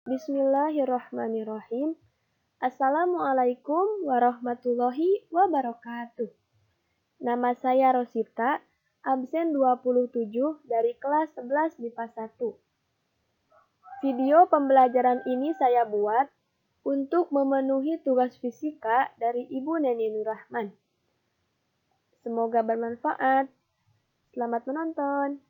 Bismillahirrahmanirrahim. Assalamualaikum warahmatullahi wabarakatuh. Nama saya Rosita, absen 27 dari kelas 11 MIPA 1. Video pembelajaran ini saya buat untuk memenuhi tugas fisika dari Ibu Neni Nurrahman. Semoga bermanfaat. Selamat menonton.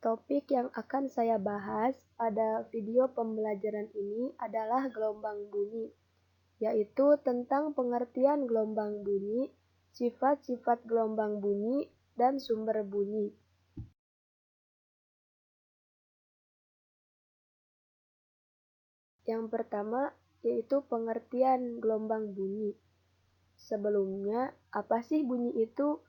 Topik yang akan saya bahas pada video pembelajaran ini adalah gelombang bunyi, yaitu tentang pengertian gelombang bunyi, sifat-sifat gelombang bunyi, dan sumber bunyi. Yang pertama yaitu pengertian gelombang bunyi. Sebelumnya, apa sih bunyi itu?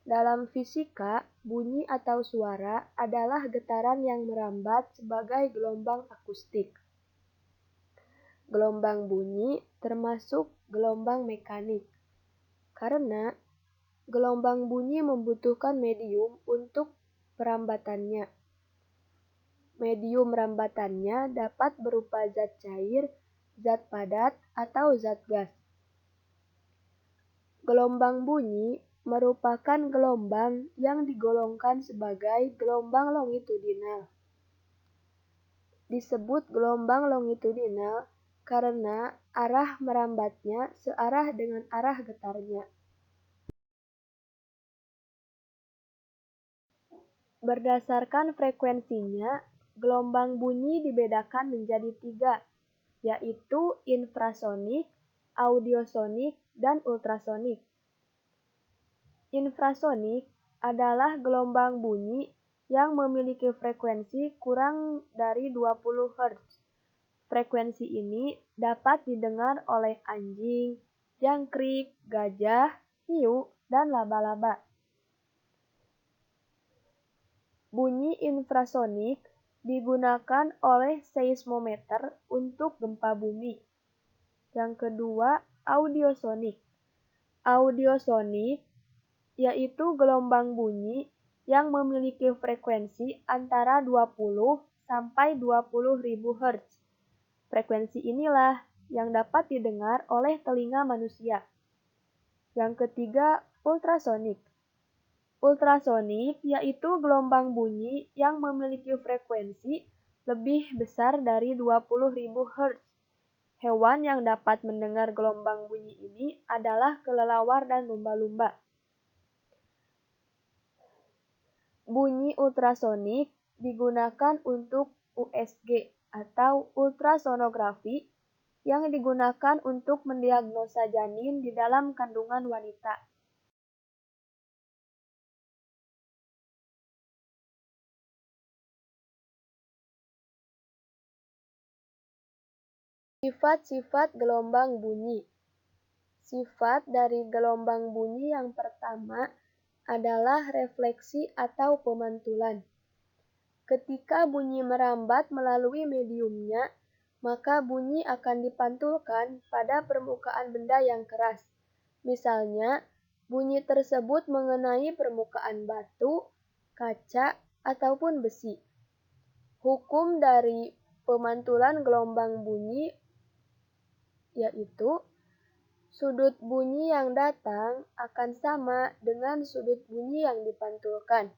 Dalam fisika, bunyi atau suara adalah getaran yang merambat sebagai gelombang akustik. Gelombang bunyi termasuk gelombang mekanik, karena gelombang bunyi membutuhkan medium untuk perambatannya. Medium rambatannya dapat berupa zat cair, zat padat, atau zat gas. Gelombang bunyi merupakan gelombang yang digolongkan sebagai gelombang longitudinal. Disebut gelombang longitudinal karena arah merambatnya searah dengan arah getarnya. Berdasarkan frekuensinya, gelombang bunyi dibedakan menjadi 3, yaitu infrasonik, audiosonik, dan ultrasonik. Infrasonik adalah gelombang bunyi yang memiliki frekuensi kurang dari 20 Hz. Frekuensi ini dapat didengar oleh anjing, jangkrik, gajah, hiu, dan laba-laba. Bunyi infrasonik digunakan oleh seismometer untuk gempa bumi. Yang kedua, audiosonik. Audiosonik yaitu gelombang bunyi yang memiliki frekuensi antara 20 sampai 20.000 Hz. Frekuensi inilah yang dapat didengar oleh telinga manusia. Yang ketiga, ultrasonik. Ultrasonik yaitu gelombang bunyi yang memiliki frekuensi lebih besar dari 20.000 Hz. Hewan yang dapat mendengar gelombang bunyi ini adalah kelelawar dan lumba-lumba. Bunyi ultrasonik digunakan untuk USG atau ultrasonografi yang digunakan untuk mendiagnosa janin di dalam kandungan wanita. Sifat-sifat gelombang bunyi. Sifat dari gelombang bunyi yang pertama adalah refleksi atau pemantulan. Ketika bunyi merambat melalui mediumnya, maka bunyi akan dipantulkan pada permukaan benda yang keras. Misalnya, bunyi tersebut mengenai permukaan batu, kaca, ataupun besi. Hukum dari pemantulan gelombang bunyi yaitu sudut bunyi yang datang akan sama dengan sudut bunyi yang dipantulkan.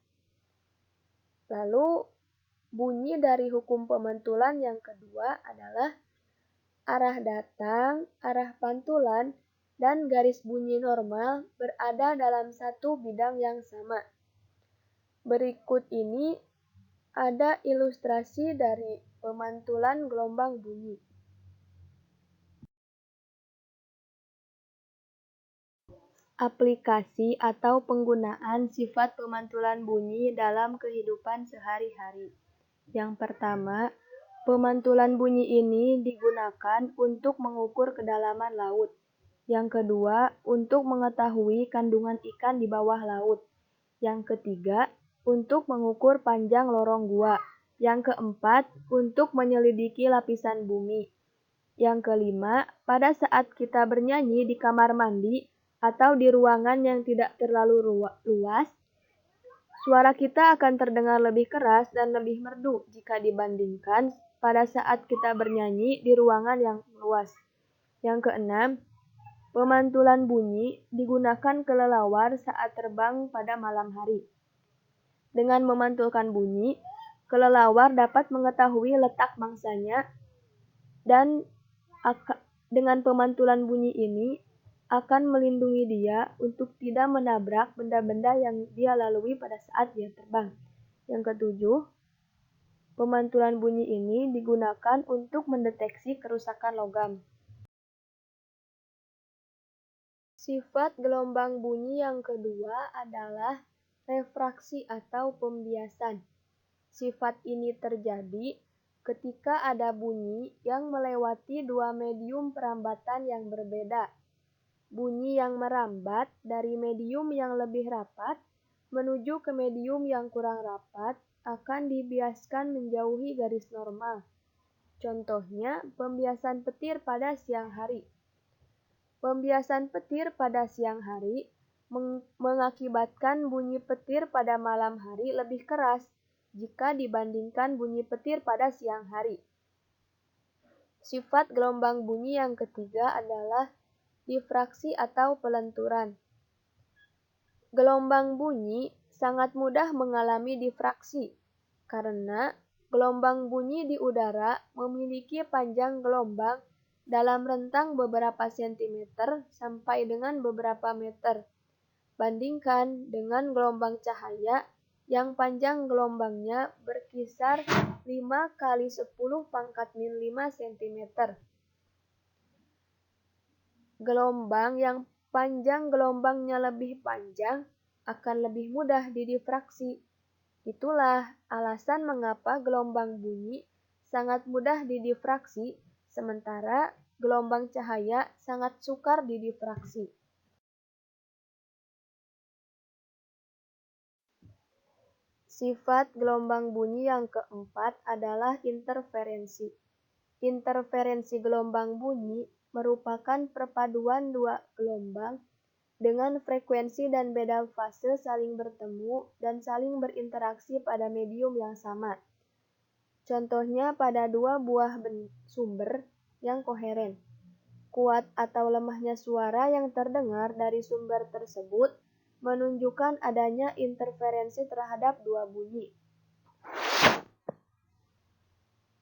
Lalu, bunyi dari hukum pemantulan yang kedua adalah arah datang, arah pantulan, dan garis bunyi normal berada dalam satu bidang yang sama. Berikut ini ada ilustrasi dari pemantulan gelombang bunyi. Aplikasi atau penggunaan sifat pemantulan bunyi dalam kehidupan sehari-hari. Yang pertama, pemantulan bunyi ini digunakan untuk mengukur kedalaman laut. Yang kedua, untuk mengetahui kandungan ikan di bawah laut. Yang ketiga, untuk mengukur panjang lorong gua. Yang keempat, untuk menyelidiki lapisan bumi. Yang kelima, pada saat kita bernyanyi di kamar mandi atau di ruangan yang tidak terlalu luas, suara kita akan terdengar lebih keras dan lebih merdu jika dibandingkan pada saat kita bernyanyi di ruangan yang luas. Yang keenam, pemantulan bunyi digunakan kelelawar saat terbang pada malam hari. Dengan memantulkan bunyi, kelelawar dapat mengetahui letak mangsanya dan dengan pemantulan bunyi ini akan melindungi dia untuk tidak menabrak benda-benda yang dia lalui pada saat dia terbang. Yang ketujuh, pemantulan bunyi ini digunakan untuk mendeteksi kerusakan logam. Sifat gelombang bunyi yang kedua adalah refraksi atau pembiasan. Sifat ini terjadi ketika ada bunyi yang melewati dua medium perambatan yang berbeda. Bunyi yang merambat dari medium yang lebih rapat menuju ke medium yang kurang rapat akan dibiaskan menjauhi garis normal. Contohnya, pembiasan petir pada siang hari. Pembiasan petir pada siang hari mengakibatkan bunyi petir pada malam hari lebih keras jika dibandingkan bunyi petir pada siang hari. Sifat gelombang bunyi yang ketiga adalah difraksi atau pelenturan. Gelombang bunyi sangat mudah mengalami difraksi karena gelombang bunyi di udara memiliki panjang gelombang dalam rentang beberapa sentimeter sampai dengan beberapa meter. Bandingkan dengan gelombang cahaya yang panjang gelombangnya berkisar 5 kali 10 pangkat min 5 cm. Gelombang yang panjang gelombangnya lebih panjang akan lebih mudah didifraksi. Itulah alasan mengapa gelombang bunyi sangat mudah didifraksi, sementara gelombang cahaya sangat sukar didifraksi. Sifat gelombang bunyi yang keempat adalah interferensi. Interferensi gelombang bunyi merupakan perpaduan dua gelombang dengan frekuensi dan beda fase saling bertemu dan saling berinteraksi pada medium yang sama. Contohnya pada dua buah sumber yang koheren. Kuat atau lemahnya suara yang terdengar dari sumber tersebut menunjukkan adanya interferensi terhadap dua bunyi.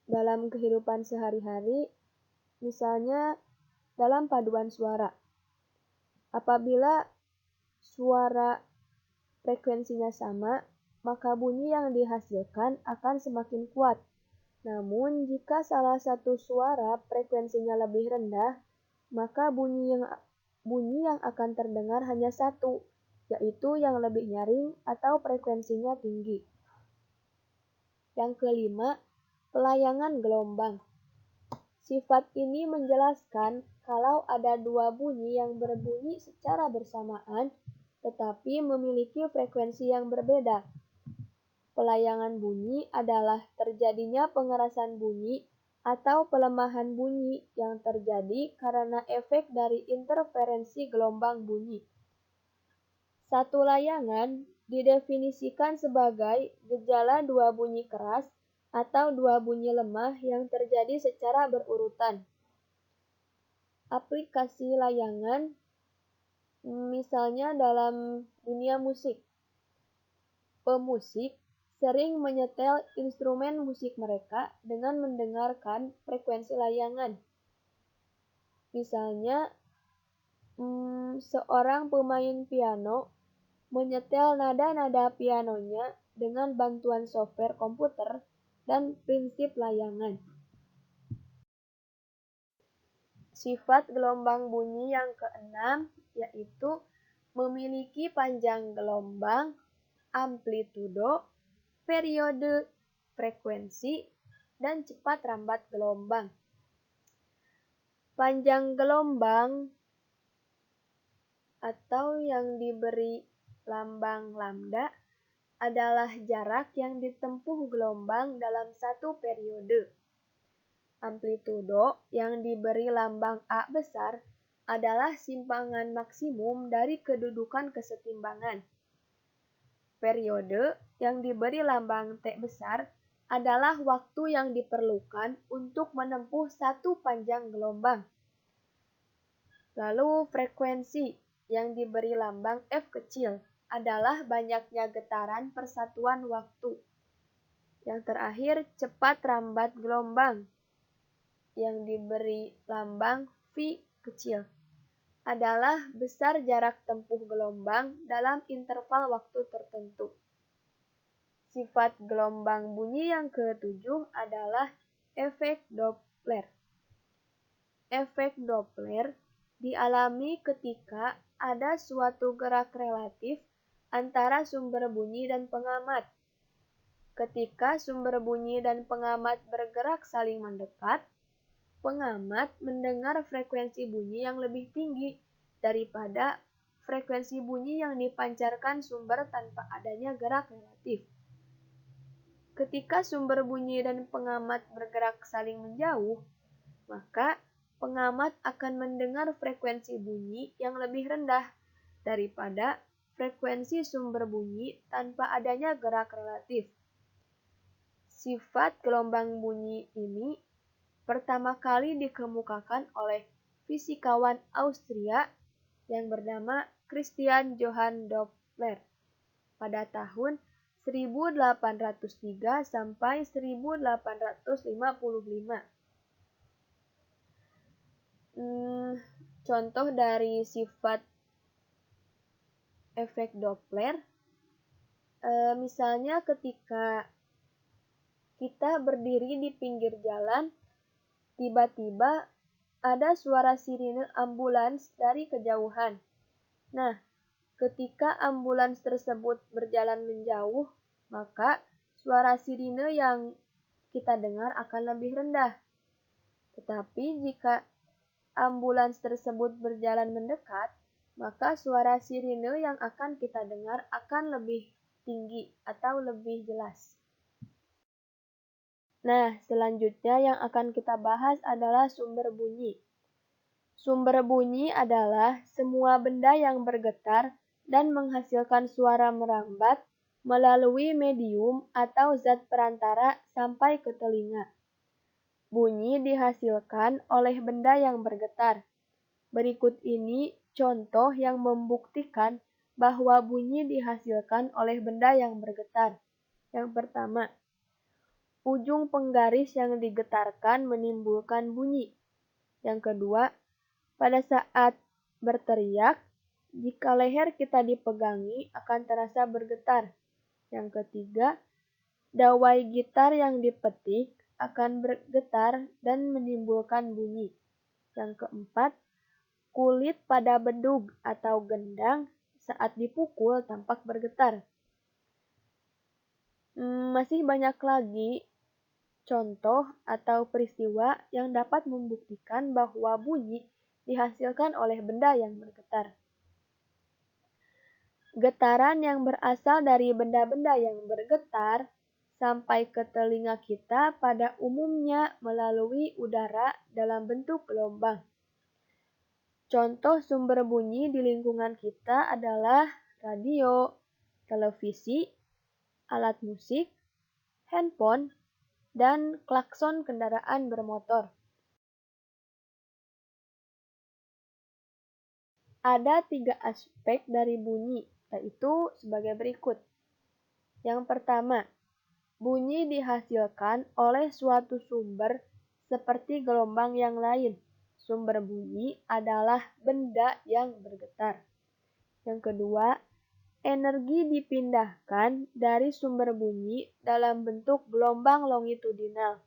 Dalam kehidupan sehari-hari, misalnya dalam paduan suara. Apabila suara frekuensinya sama, maka bunyi yang dihasilkan akan semakin kuat. Namun, jika salah satu suara frekuensinya lebih rendah, maka bunyi yang akan terdengar hanya satu, yaitu yang lebih nyaring atau frekuensinya tinggi. Yang kelima, pelayangan gelombang. Sifat ini menjelaskan kalau ada dua bunyi yang berbunyi secara bersamaan, tetapi memiliki frekuensi yang berbeda. Pelayangan bunyi adalah terjadinya pengerasan bunyi atau pelemahan bunyi yang terjadi karena efek dari interferensi gelombang bunyi. Satu layangan didefinisikan sebagai gejala dua bunyi keras atau dua bunyi lemah yang terjadi secara berurutan. Aplikasi layangan misalnya dalam dunia musik. Pemusik sering menyetel instrumen musik mereka dengan mendengarkan frekuensi layangan. Misalnya, seorang pemain piano menyetel nada-nada pianonya dengan bantuan software komputer dan prinsip layangan. Sifat gelombang bunyi yang keenam yaitu memiliki panjang gelombang, amplitudo, periode, frekuensi, dan cepat rambat gelombang. Panjang gelombang atau yang diberi lambang lambda adalah jarak yang ditempuh gelombang dalam satu periode. Amplitudo yang diberi lambang A besar adalah simpangan maksimum dari kedudukan kesetimbangan. Periode yang diberi lambang T besar adalah waktu yang diperlukan untuk menempuh satu panjang gelombang. Lalu frekuensi yang diberi lambang F kecil adalah banyaknya getaran persatuan waktu. Yang terakhir, cepat rambat gelombang yang diberi lambang V kecil adalah besar jarak tempuh gelombang dalam interval waktu tertentu. Sifat gelombang bunyi yang ketujuh adalah efek Doppler. Efek Doppler dialami ketika ada suatu gerak relatif antara sumber bunyi dan pengamat. Ketika sumber bunyi dan pengamat bergerak saling mendekat, pengamat mendengar frekuensi bunyi yang lebih tinggi daripada frekuensi bunyi yang dipancarkan sumber tanpa adanya gerak relatif. Ketika sumber bunyi dan pengamat bergerak saling menjauh, maka pengamat akan mendengar frekuensi bunyi yang lebih rendah daripada frekuensi sumber bunyi tanpa adanya gerak relatif. Sifat gelombang bunyi ini pertama kali dikemukakan oleh fisikawan Austria yang bernama Christian Johann Doppler pada tahun 1803 sampai 1855. Contoh dari sifat efek Doppler, misalnya ketika kita berdiri di pinggir jalan, tiba-tiba ada suara sirine ambulans dari kejauhan. Nah, ketika ambulans tersebut berjalan menjauh, maka suara sirine yang kita dengar akan lebih rendah. Tetapi jika ambulans tersebut berjalan mendekat, maka suara sirine yang akan kita dengar akan lebih tinggi atau lebih jelas. Nah, selanjutnya yang akan kita bahas adalah sumber bunyi. Sumber bunyi adalah semua benda yang bergetar dan menghasilkan suara merambat melalui medium atau zat perantara sampai ke telinga. Bunyi dihasilkan oleh benda yang bergetar. Berikut ini contoh yang membuktikan bahwa bunyi dihasilkan oleh benda yang bergetar. Yang pertama, ujung penggaris yang digetarkan menimbulkan bunyi. Yang kedua, pada saat berteriak, jika leher kita dipegangi akan terasa bergetar. Yang ketiga, dawai gitar yang dipetik akan bergetar dan menimbulkan bunyi. Yang keempat, kulit pada bedug atau gendang saat dipukul tampak bergetar. Masih banyak lagi contoh atau peristiwa yang dapat membuktikan bahwa bunyi dihasilkan oleh benda yang bergetar. Getaran yang berasal dari benda-benda yang bergetar sampai ke telinga kita pada umumnya melalui udara dalam bentuk gelombang. Contoh sumber bunyi di lingkungan kita adalah radio, televisi, alat musik, handphone, dan klakson kendaraan bermotor. Ada 3 aspek dari bunyi, yaitu sebagai berikut. Yang pertama, bunyi dihasilkan oleh suatu sumber seperti gelombang yang lain. Sumber bunyi adalah benda yang bergetar. Yang kedua, energi dipindahkan dari sumber bunyi dalam bentuk gelombang longitudinal.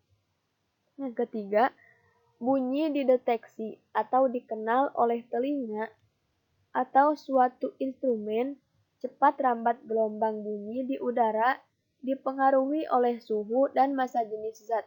Yang ketiga, bunyi dideteksi atau dikenal oleh telinga atau suatu instrumen. Cepat rambat gelombang bunyi di udara dipengaruhi oleh suhu dan massa jenis zat.